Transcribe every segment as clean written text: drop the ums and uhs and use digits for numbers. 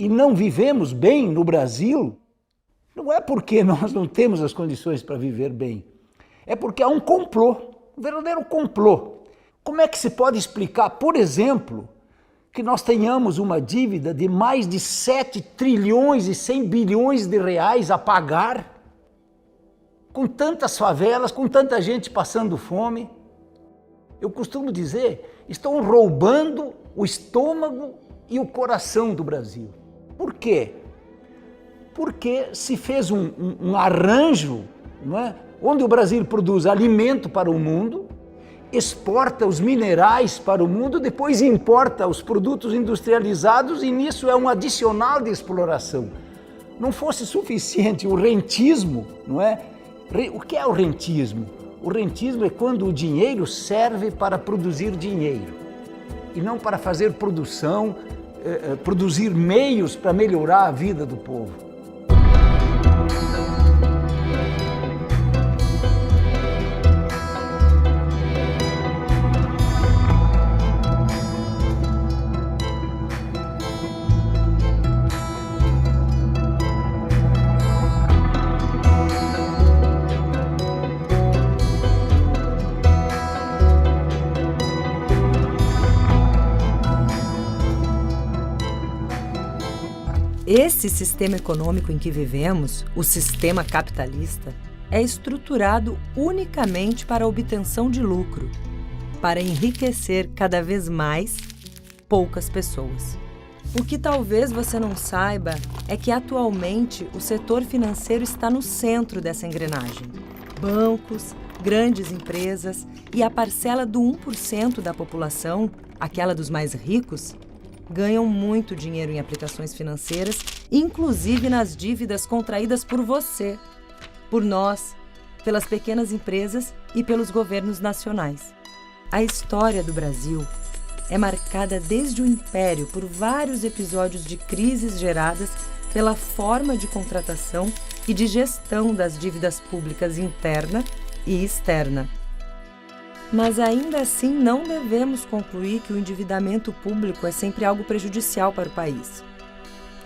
e não vivemos bem no Brasil, não é porque nós não temos as condições para viver bem. É porque há um complô, um verdadeiro complô. Como é que se pode explicar, por exemplo, que nós tenhamos uma dívida de mais de 7 trilhões e 100 bilhões de reais a pagar, com tantas favelas, com tanta gente passando fome? Eu costumo dizer, estão roubando o estômago e o coração do Brasil. Por quê? Porque se fez um arranjo, não é? Onde o Brasil produz alimento para o mundo, exporta os minerais para o mundo, depois importa os produtos industrializados e nisso é um adicional de exploração. Não fosse suficiente o rentismo, não é? O que é o rentismo? O rentismo é quando o dinheiro serve para produzir dinheiro e não para fazer produção, produzir meios para melhorar a vida do povo. Esse sistema econômico em que vivemos, o sistema capitalista, é estruturado unicamente para a obtenção de lucro, para enriquecer cada vez mais poucas pessoas. O que talvez você não saiba é que atualmente o setor financeiro está no centro dessa engrenagem. Bancos, grandes empresas e a parcela do 1% da população, aquela dos mais ricos, ganham muito dinheiro em aplicações financeiras, inclusive nas dívidas contraídas por você, por nós, pelas pequenas empresas e pelos governos nacionais. A história do Brasil é marcada desde o Império por vários episódios de crises geradas pela forma de contratação e de gestão das dívidas públicas interna e externa. Mas ainda assim não devemos concluir que o endividamento público é sempre algo prejudicial para o país.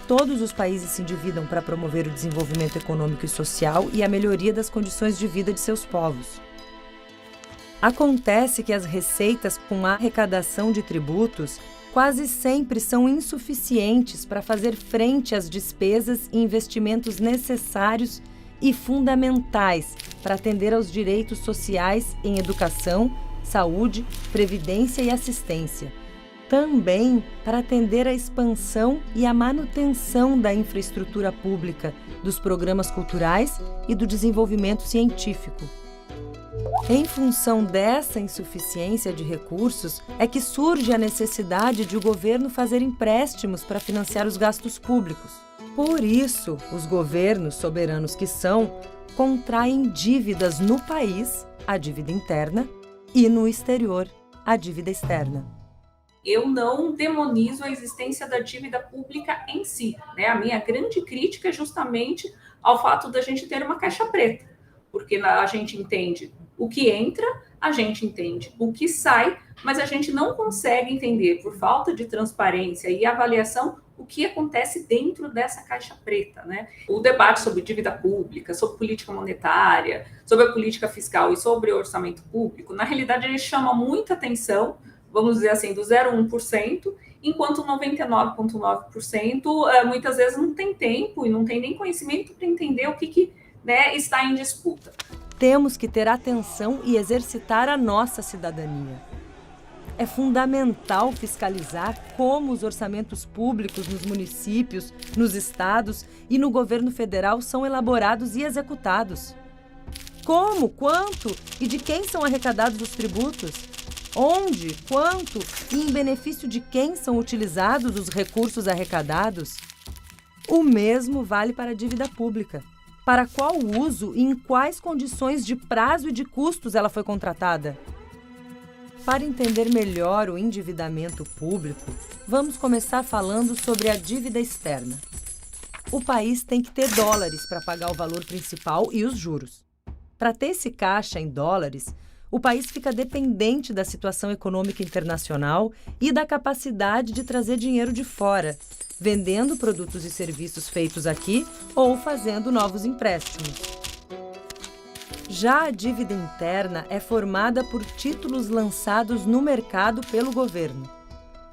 Todos os países se endividam para promover o desenvolvimento econômico e social e a melhoria das condições de vida de seus povos. Acontece que as receitas com a arrecadação de tributos quase sempre são insuficientes para fazer frente às despesas e investimentos necessários e fundamentais para atender aos direitos sociais em educação, saúde, previdência e assistência. Também para atender à expansão e à manutenção da infraestrutura pública, dos programas culturais e do desenvolvimento científico. Em função dessa insuficiência de recursos, é que surge a necessidade de o governo fazer empréstimos para financiar os gastos públicos. Por isso, os governos, soberanos que são, contraem dívidas no país, a dívida interna, e no exterior, a dívida externa. Eu não demonizo a existência da dívida pública em si, né? A minha grande crítica é justamente ao fato da gente ter uma caixa preta, porque a gente entende o que entra, a gente entende o que sai, mas a gente não consegue entender, por falta de transparência e avaliação, o que acontece dentro dessa caixa preta, né? O debate sobre dívida pública, sobre política monetária, sobre a política fiscal e sobre o orçamento público, na realidade ele chama muita atenção, vamos dizer assim, do 0,1%, enquanto 99,9% muitas vezes não tem tempo e não tem nem conhecimento para entender o que né, está em disputa. Temos que ter atenção e exercitar a nossa cidadania. É fundamental fiscalizar como os orçamentos públicos nos municípios, nos estados e no governo federal são elaborados e executados. Como, quanto e de quem são arrecadados os tributos? Onde, quanto e em benefício de quem são utilizados os recursos arrecadados? O mesmo vale para a dívida pública. Para qual uso e em quais condições de prazo e de custos ela foi contratada? Para entender melhor o endividamento público, vamos começar falando sobre a dívida externa. O país tem que ter dólares para pagar o valor principal e os juros. Para ter esse caixa em dólares, o país fica dependente da situação econômica internacional e da capacidade de trazer dinheiro de fora, vendendo produtos e serviços feitos aqui ou fazendo novos empréstimos. Já a dívida interna é formada por títulos lançados no mercado pelo governo.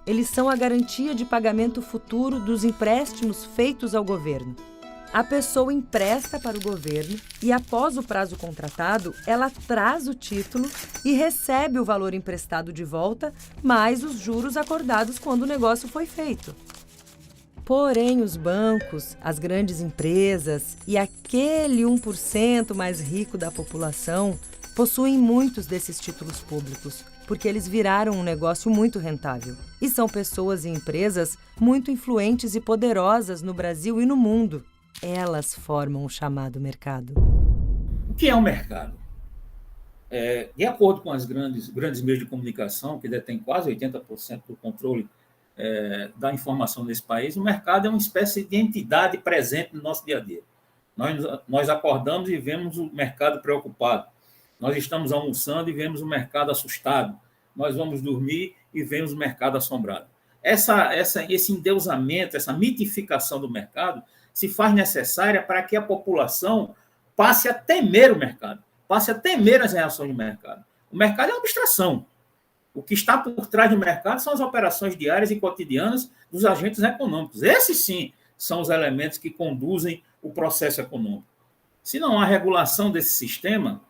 Eles são a garantia de pagamento futuro dos empréstimos feitos ao governo. A pessoa empresta para o governo e, após o prazo contratado, ela traz o título e recebe o valor emprestado de volta, mais os juros acordados quando o negócio foi feito. Porém, os bancos, as grandes empresas e aquele 1% mais rico da população possuem muitos desses títulos públicos, porque eles viraram um negócio muito rentável. E são pessoas e empresas muito influentes e poderosas no Brasil e no mundo. Elas formam o chamado mercado. O que é um mercado? De acordo com os grandes meios de comunicação, que detêm quase 80% do controle da informação desse país, o mercado é uma espécie de entidade presente no nosso dia a dia. Nós acordamos e vemos o mercado preocupado. Nós estamos almoçando e vemos o mercado assustado. Nós vamos dormir e vemos o mercado assombrado. Esse endeusamento, essa mitificação do mercado se faz necessária para que a população passe a temer o mercado, passe a temer as reações do mercado. O mercado é uma abstração. O que está por trás do mercado são as operações diárias e cotidianas dos agentes econômicos. Esses, sim, são os elementos que conduzem o processo econômico. Se não há regulação desse sistema,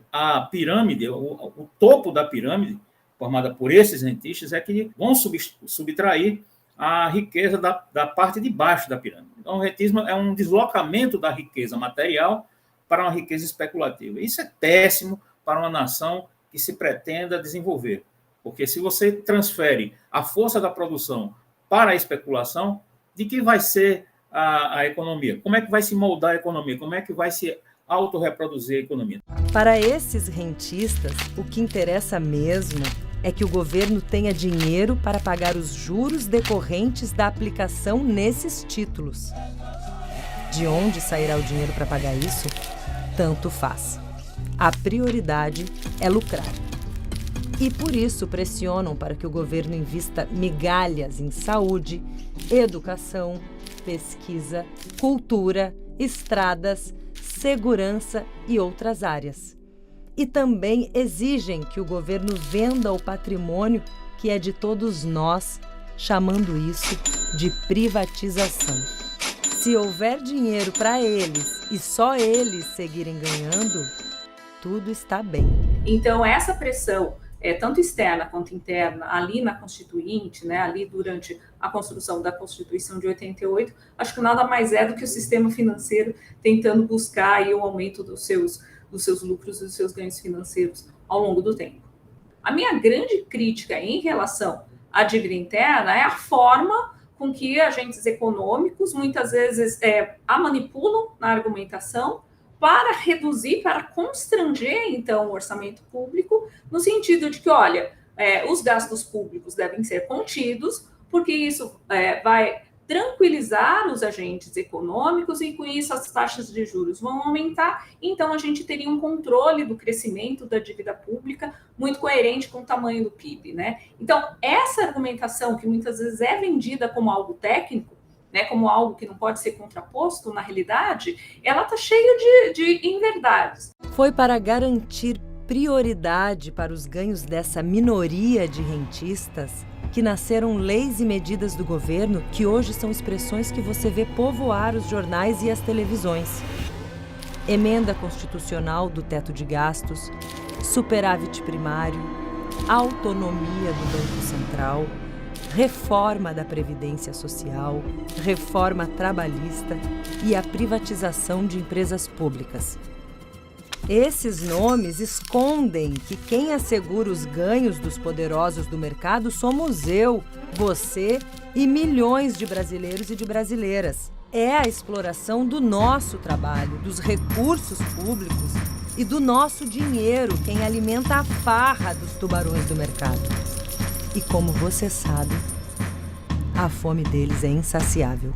a pirâmide, o topo da pirâmide, formada por esses rentistas, é que vão subtrair a riqueza da parte de baixo da pirâmide. Então, o rentismo é um deslocamento da riqueza material para uma riqueza especulativa. Isso é péssimo para uma nação que se pretenda desenvolver. Porque se você transfere a força da produção para a especulação, de que vai ser a economia? Como é que vai se moldar a economia? Como é que vai se autorreproduzir a economia? Para esses rentistas, o que interessa mesmo é que o governo tenha dinheiro para pagar os juros decorrentes da aplicação nesses títulos. De onde sairá o dinheiro para pagar isso? Tanto faz. A prioridade é lucrar. E por isso pressionam para que o governo invista migalhas em saúde, educação, pesquisa, cultura, estradas, segurança e outras áreas. E também exigem que o governo venda o patrimônio que é de todos nós, chamando isso de privatização. Se houver dinheiro para eles e só eles seguirem ganhando, tudo está bem. Então, essa pressão, tanto externa quanto interna, ali na Constituinte, né, ali durante a construção da Constituição de 88, acho que nada mais é do que o sistema financeiro tentando buscar aí o aumento dos seus lucros e dos seus ganhos financeiros ao longo do tempo. A minha grande crítica em relação à dívida interna é a forma com que agentes econômicos muitas vezes a manipulam na argumentação para reduzir, para constranger, então, o orçamento público, no sentido de que, olha, os gastos públicos devem ser contidos, porque isso vai tranquilizar os agentes econômicos e, com isso, as taxas de juros vão aumentar. Então, a gente teria um controle do crescimento da dívida pública muito coerente com o tamanho do PIB, né? Então, essa argumentação, que muitas vezes é vendida como algo técnico, né, como algo que não pode ser contraposto, na realidade, ela está cheia de inverdades. Foi para garantir prioridade para os ganhos dessa minoria de rentistas que nasceram leis e medidas do governo que hoje são expressões que você vê povoar os jornais e as televisões. Emenda constitucional do teto de gastos, superávit primário, autonomia do Banco Central, reforma da Previdência Social, reforma trabalhista e a privatização de empresas públicas. Esses nomes escondem que quem assegura os ganhos dos poderosos do mercado somos eu, você e milhões de brasileiros e de brasileiras. É a exploração do nosso trabalho, dos recursos públicos e do nosso dinheiro quem alimenta a farra dos tubarões do mercado. E como você sabe, a fome deles é insaciável.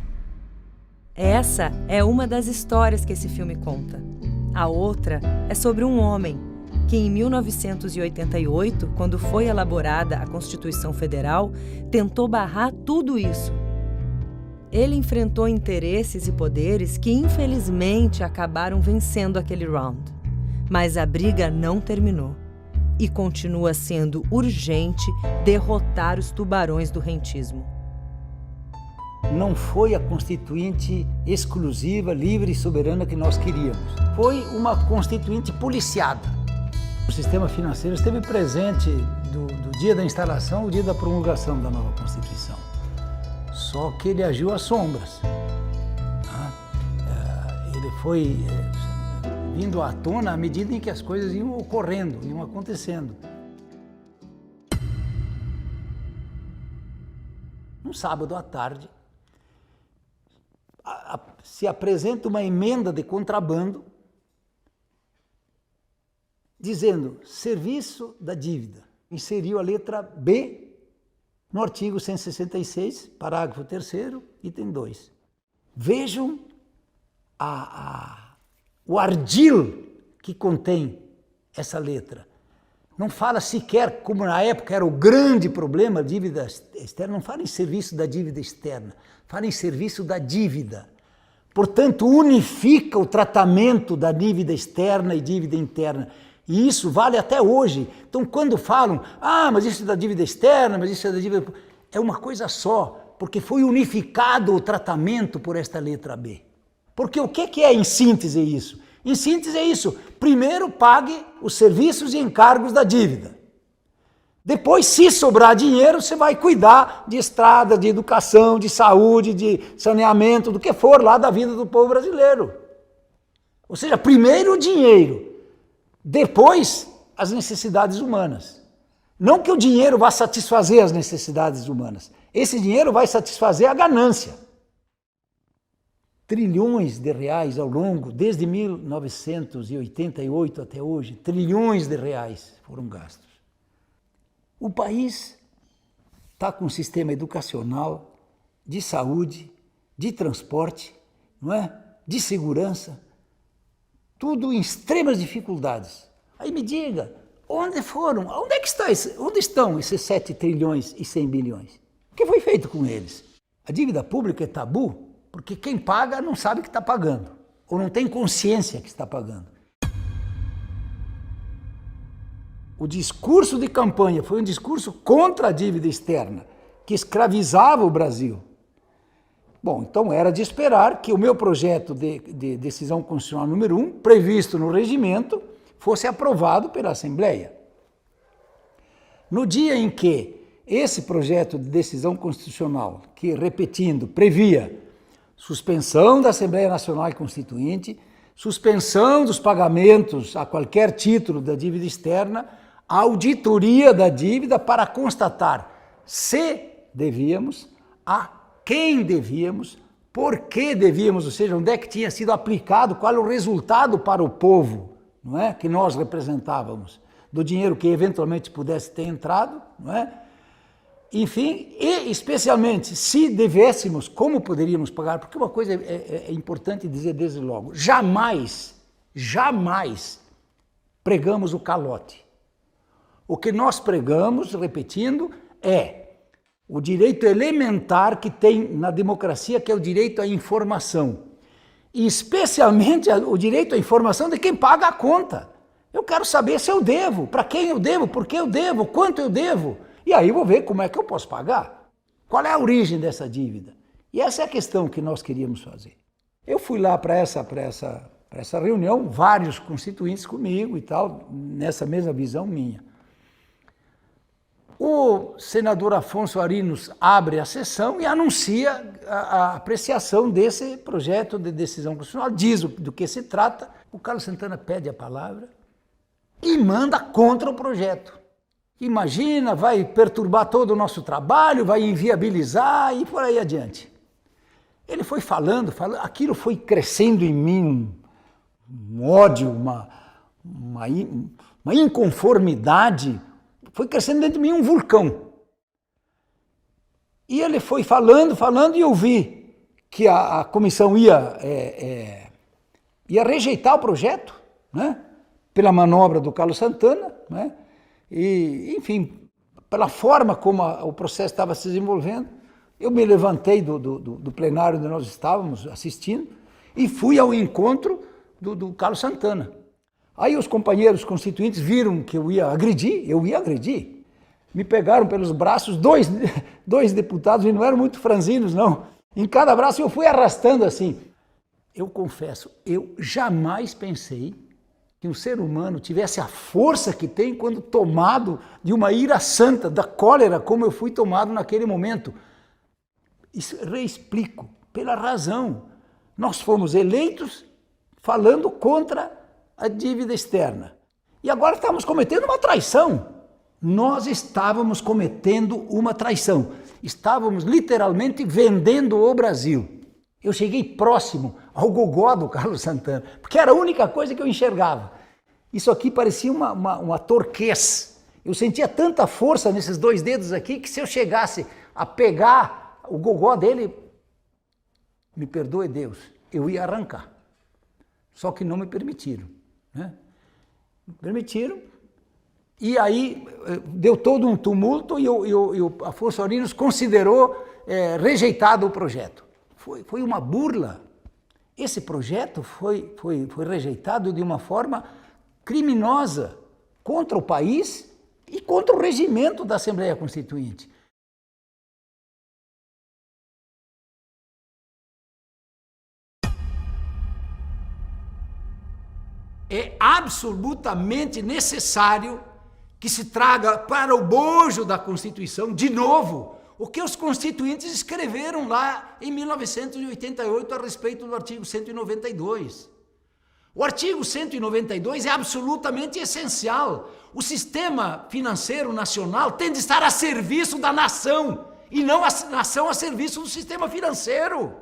Essa é uma das histórias que esse filme conta. A outra é sobre um homem, que em 1988, quando foi elaborada a Constituição Federal, tentou barrar tudo isso. Ele enfrentou interesses e poderes que, infelizmente, acabaram vencendo aquele round. Mas a briga não terminou. E continua sendo urgente derrotar os tubarões do rentismo. Não foi a Constituinte exclusiva, livre e soberana que nós queríamos. Foi uma Constituinte policiada. O sistema financeiro esteve presente do dia da instalação ao dia da promulgação da nova Constituição. Só que ele agiu às sombras. Ele foi vindo à tona à medida em que as coisas iam ocorrendo, iam acontecendo. Um sábado à tarde, se apresenta uma emenda de contrabando dizendo serviço da dívida. Inseriu a letra B no artigo 166, parágrafo 3º, item 2. Vejam o ardil que contém essa letra. Não fala sequer, como na época era o grande problema, a dívida externa, não fala em serviço da dívida externa, fala em serviço da dívida. Portanto, unifica o tratamento da dívida externa e dívida interna. E isso vale até hoje. Então, quando falam, mas isso é da dívida externa, mas isso é da dívida... É uma coisa só, porque foi unificado o tratamento por esta letra B. Porque o que é, em síntese, isso? Em síntese é isso. Primeiro, pague os serviços e encargos da dívida. Depois, se sobrar dinheiro, você vai cuidar de estrada, de educação, de saúde, de saneamento, do que for lá da vida do povo brasileiro. Ou seja, primeiro o dinheiro. Depois, as necessidades humanas. Não que o dinheiro vá satisfazer as necessidades humanas. Esse dinheiro vai satisfazer a ganância. Trilhões de reais ao longo, desde 1988 até hoje, trilhões de reais foram gastos. O país está com um sistema educacional, de saúde, de transporte, não é? De segurança, tudo em extremas dificuldades. Aí me diga, onde estão esses 7 trilhões e 100 bilhões? O que foi feito com eles? A dívida pública é tabu, porque quem paga não sabe que está pagando, ou não tem consciência que está pagando. O discurso de campanha foi um discurso contra a dívida externa, que escravizava o Brasil. Bom, então era de esperar que o meu projeto de decisão constitucional número 1, previsto no regimento, fosse aprovado pela Assembleia. No dia em que esse projeto de decisão constitucional, que, repetindo, previa suspensão da Assembleia Nacional e Constituinte, suspensão dos pagamentos a qualquer título da dívida externa, auditoria da dívida para constatar se devíamos, a quem devíamos, por que devíamos, ou seja, onde é que tinha sido aplicado, qual é o resultado para o povo, não é, que nós representávamos, do dinheiro que eventualmente pudesse ter entrado, não é? Enfim, e especialmente se devêssemos, como poderíamos pagar, porque uma coisa é importante dizer desde logo, jamais pregamos o calote. O que nós pregamos, repetindo, é o direito elementar que tem na democracia, que é o direito à informação. E especialmente o direito à informação de quem paga a conta. Eu quero saber se eu devo, para quem eu devo, por que eu devo, quanto eu devo. E aí vou ver como é que eu posso pagar. Qual é a origem dessa dívida? E essa é a questão que nós queríamos fazer. Eu fui lá para essa reunião, vários constituintes comigo e tal, nessa mesma visão minha. O senador Afonso Arinos abre a sessão e anuncia a apreciação desse projeto de decisão constitucional, diz do que se trata. O Carlos Santana pede a palavra e manda contra o projeto. Imagina, vai perturbar todo o nosso trabalho, vai inviabilizar e por aí adiante. Ele foi falando, aquilo foi crescendo em mim, um ódio, uma inconformidade, foi crescendo dentro de mim um vulcão. E ele foi falando e eu vi que a comissão ia rejeitar o projeto, né? pela manobra do Carlos Santana, né? E, enfim, pela forma como o processo estava se desenvolvendo, eu me levantei do plenário onde nós estávamos assistindo e fui ao encontro do Carlos Santana. Aí os companheiros constituintes viram que eu ia agredir. Me pegaram pelos braços, dois deputados, e não eram muito franzinos, não. Em cada braço eu fui arrastando assim. Eu confesso, eu jamais pensei que um ser humano tivesse a força que tem quando tomado de uma ira santa, da cólera, como eu fui tomado naquele momento. Isso reexplico, pela razão. Nós fomos eleitos falando contra a dívida externa. E agora estamos cometendo uma traição. Nós estávamos cometendo uma traição. Estávamos literalmente vendendo o Brasil. Eu cheguei próximo ao gogó do Carlos Santana, porque era a única coisa que eu enxergava. Isso aqui parecia uma torquez. Eu sentia tanta força nesses dois dedos aqui que se eu chegasse a pegar o gogó dele, me perdoe Deus, eu ia arrancar. Só que não me permitiram, né? Me permitiram, e aí deu todo um tumulto e o Afonso Arinos considerou rejeitado o projeto. Foi uma burla. Esse projeto foi rejeitado de uma forma criminosa contra o país e contra o regimento da Assembleia Constituinte. É absolutamente necessário que se traga para o bojo da Constituição, de novo, o que os constituintes escreveram lá em 1988 a respeito do artigo 192. O artigo 192 é absolutamente essencial. O sistema financeiro nacional tem de estar a serviço da nação e não a nação a serviço do sistema financeiro.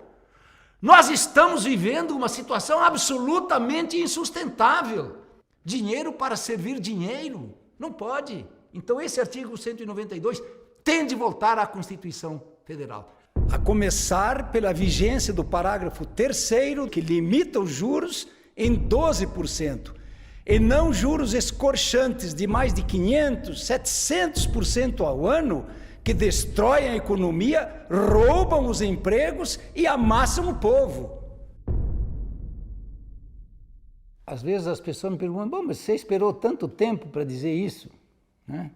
Nós estamos vivendo uma situação absolutamente insustentável. Dinheiro para servir dinheiro? Não pode. Então esse artigo 192 tem de voltar à Constituição Federal. A começar pela vigência do parágrafo 3º, que limita os juros em 12%, e não juros escorchantes de mais de 500%, 700% ao ano, que destroem a economia, roubam os empregos e amassam o povo. Às vezes as pessoas me perguntam, bom, mas você esperou tanto tempo para dizer isso, né?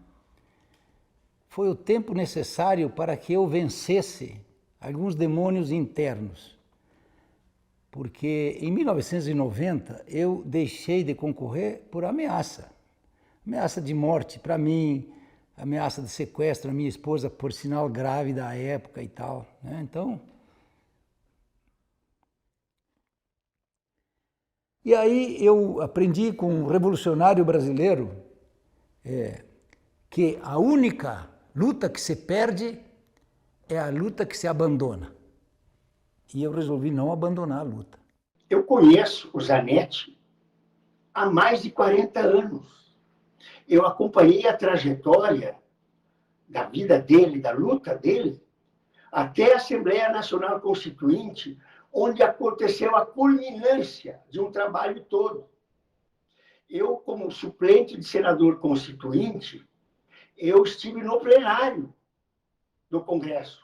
Foi o tempo necessário para que eu vencesse alguns demônios internos. Porque em 1990 eu deixei de concorrer por ameaça. Ameaça de morte para mim, ameaça de sequestro à minha esposa, por sinal grávida à época e tal, né? Então, e aí eu aprendi com um revolucionário brasileiro que a única luta que se perde é a luta que se abandona. E eu resolvi não abandonar a luta. Eu conheço o Zanetti há mais de 40 anos. Eu acompanhei a trajetória da vida dele, da luta dele, até a Assembleia Nacional Constituinte, onde aconteceu a culminância de um trabalho todo. Eu, como suplente de senador constituinte, eu estive no plenário do Congresso.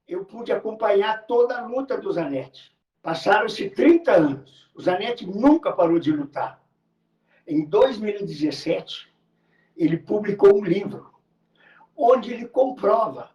Eu pude acompanhar toda a luta do Zanetti. Passaram-se 30 anos. O Zanetti nunca parou de lutar. Em 2017, ele publicou um livro onde ele comprova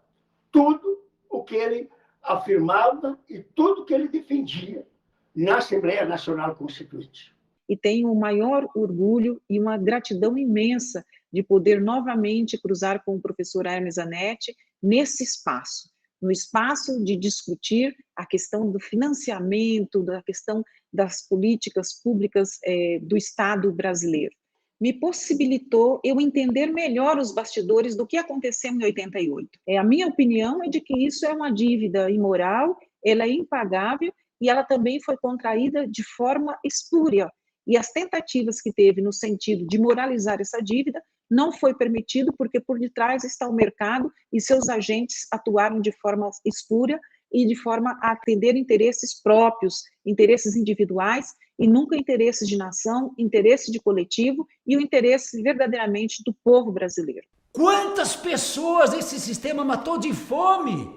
tudo o que ele afirmava e tudo o que ele defendia na Assembleia Nacional Constituinte. E tenho o maior orgulho e uma gratidão imensa de poder novamente cruzar com o professor Hermes Zanetti nesse espaço, no espaço de discutir a questão do financiamento, da questão das políticas públicas do Estado brasileiro. Me possibilitou eu entender melhor os bastidores do que aconteceu em 88. A minha opinião é de que isso é uma dívida imoral, ela é impagável e ela também foi contraída de forma espúria. E as tentativas que teve no sentido de moralizar essa dívida não foi permitido porque por detrás está o mercado e seus agentes atuaram de forma espúria e de forma a atender interesses próprios, interesses individuais e nunca interesses de nação, interesse de coletivo e o interesse verdadeiramente do povo brasileiro. Quantas pessoas esse sistema matou de fome?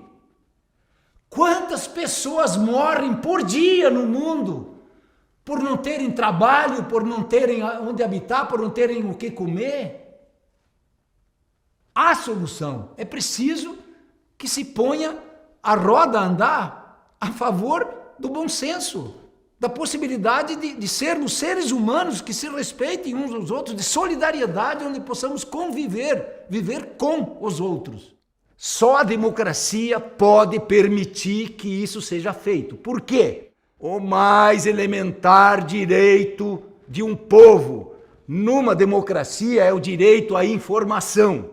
Quantas pessoas morrem por dia no mundo por não terem trabalho, por não terem onde habitar, por não terem o que comer? Há solução. É preciso que se ponha a roda a andar a favor do bom senso, da possibilidade de sermos seres humanos que se respeitem uns aos outros, de solidariedade, onde possamos conviver, viver com os outros. Só a democracia pode permitir que isso seja feito. Por quê? O mais elementar direito de um povo numa democracia é o direito à informação.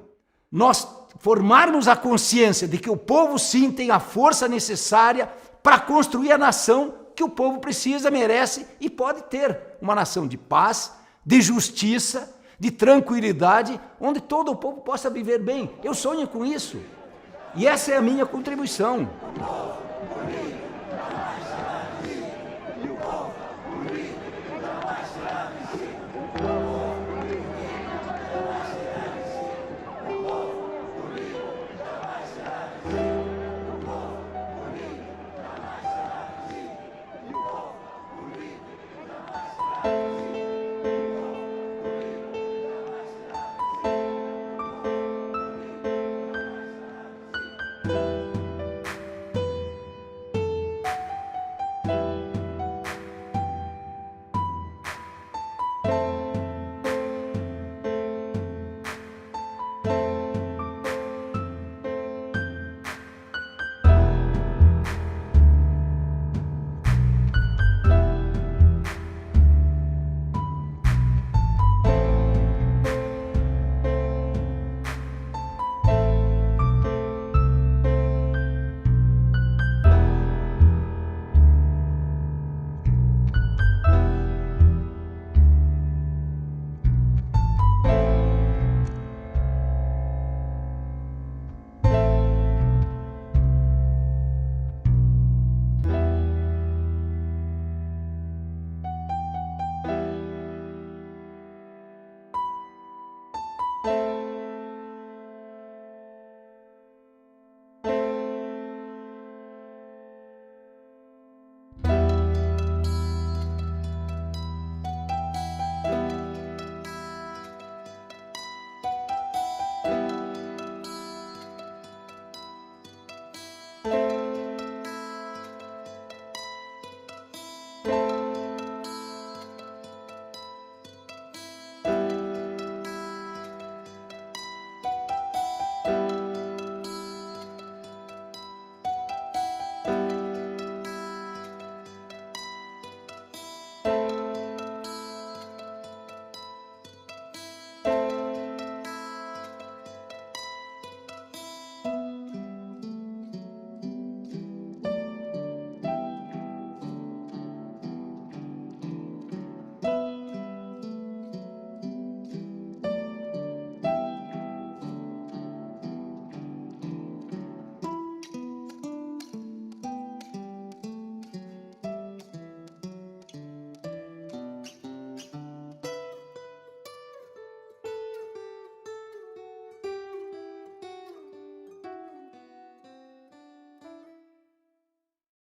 Nós formarmos a consciência de que o povo sim tem a força necessária para construir a nação que o povo precisa, merece e pode ter. Uma nação de paz, de justiça, de tranquilidade, onde todo o povo possa viver bem. Eu sonho com isso. E essa é a minha contribuição.